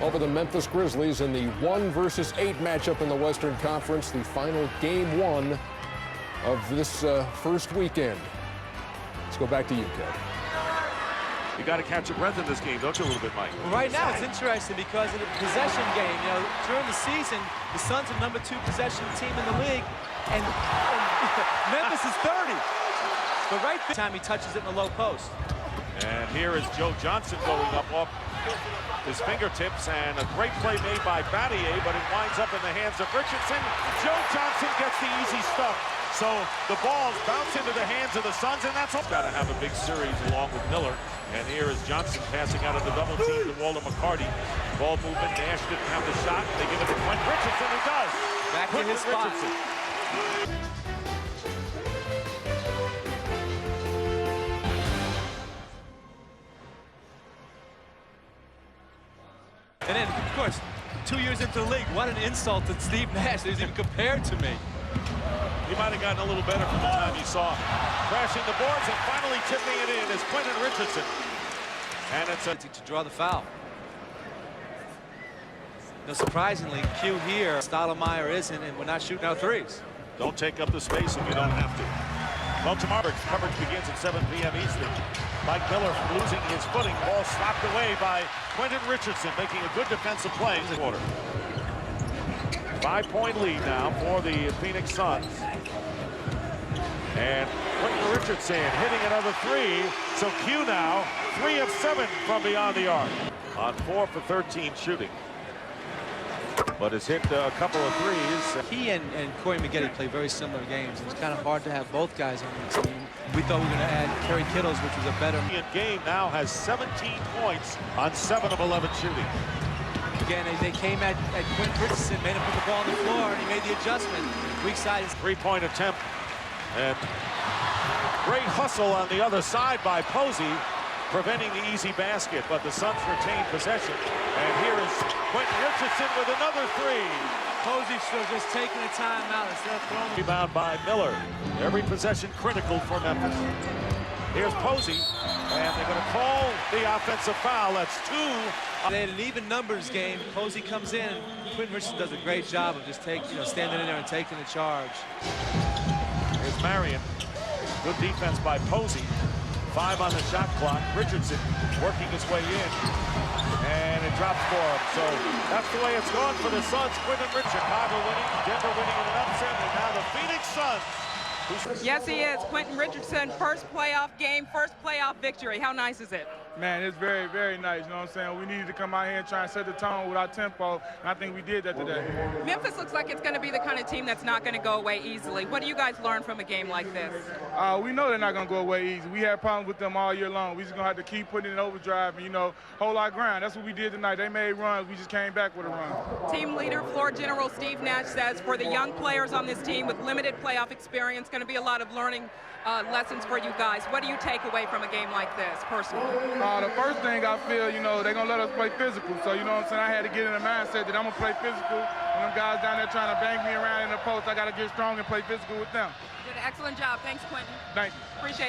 over the Memphis Grizzlies in the 1 versus 8 matchup in the Western Conference, the final game 1 of this first weekend. Let's go back to you, Kev. You got to catch your breath in this game, don't you, a little bit, Mike? Well, right now it's interesting because in a possession game, during the season, the Suns are #2 possession team in the league, and Memphis is 30. But right time he touches it in the low post. And here is Joe Johnson going up off his fingertips, and a great play made by Battier, but it winds up in the hands of Richardson. Joe Johnson gets the easy stuff. So the balls bounce into the hands of the Suns, and that's all. Got to have a big series along with Miller. And here is Johnson passing out of the double team to Walter McCarty. Ball movement, Nash didn't have the shot. They give it to Quentin Richardson, who does. Back to his spot. And then, of course, 2 years into the league, what an insult to Steve Nash that he's even compared to me. He might have gotten a little better from the time he saw him. Crashing the boards and finally tipping it in is Quentin Richardson. And it's to draw the foul. Now, surprisingly, Q here, Stoudemire isn't, and we're not shooting our threes. Don't take up the space if you don't have to. Well, tomorrow coverage begins at 7 p.m. Eastern. Mike Miller losing his footing. Ball slapped away by Quentin Richardson, making a good defensive play in the quarter. 5-point lead now for the Phoenix Suns. And Quentin Richardson hitting another 3. So Q now 3 of 7 from beyond the arc on 4 for 13 shooting. But has hit a couple of threes. He and Corey Maggette play very similar games. It's kind of hard to have both guys on the team. We thought we were going to add Kerry Kittles, which was a better game. Now has 17 points on 7 of 11 shooting. Again, they came at Quentin Richardson, made him put the ball on the floor, and he made the adjustment. Weak side is 3-point attempt. And great hustle on the other side by Posey, preventing the easy basket, but the Suns retain possession. And here is Quentin Richardson with another 3. Posey should have just taken a timeout instead of throwing. Rebound by Miller. Every possession critical for Memphis. Here's Posey, and they're going to call the offensive foul. That's 2. They had an even numbers game. Posey comes in, and Quentin Richardson does a great job of just standing in there and taking the charge. Here's Marion. Good defense by Posey. 5 on the shot clock. Richardson working his way in. And it drops for him. So that's the way it's gone for the Suns. Quentin Richardson, Chicago winning, Denver winning in an upset, and now the Phoenix Suns. Yes, he is. Quentin Richardson, first playoff game, first playoff victory. How nice is it? Man, it's very, very nice. You know what I'm saying? We needed to come out here and try and set the tone with our tempo, and I think we did that today. Memphis looks like it's going to be the kind of team that's not going to go away easily. What do you guys learn from a game like this? We know they're not going to go away easy. We had problems with them all year long. We just going to have to keep putting it in overdrive and, hold our ground. That's what we did tonight. They made runs. We just came back with a run. Team leader, floor general Steve Nash says for the young players on this team with limited playoff experience, going to be a lot of learning lessons for you guys. What do you take away from a game like this, personally? The first thing I feel, they're going to let us play physical. So, you know what I'm saying? I had to get in the mindset that I'm going to play physical. When them guys down there trying to bang me around in the post, I got to get strong and play physical with them. You did an excellent job. Thanks, Quentin. Thank you. Appreciate it.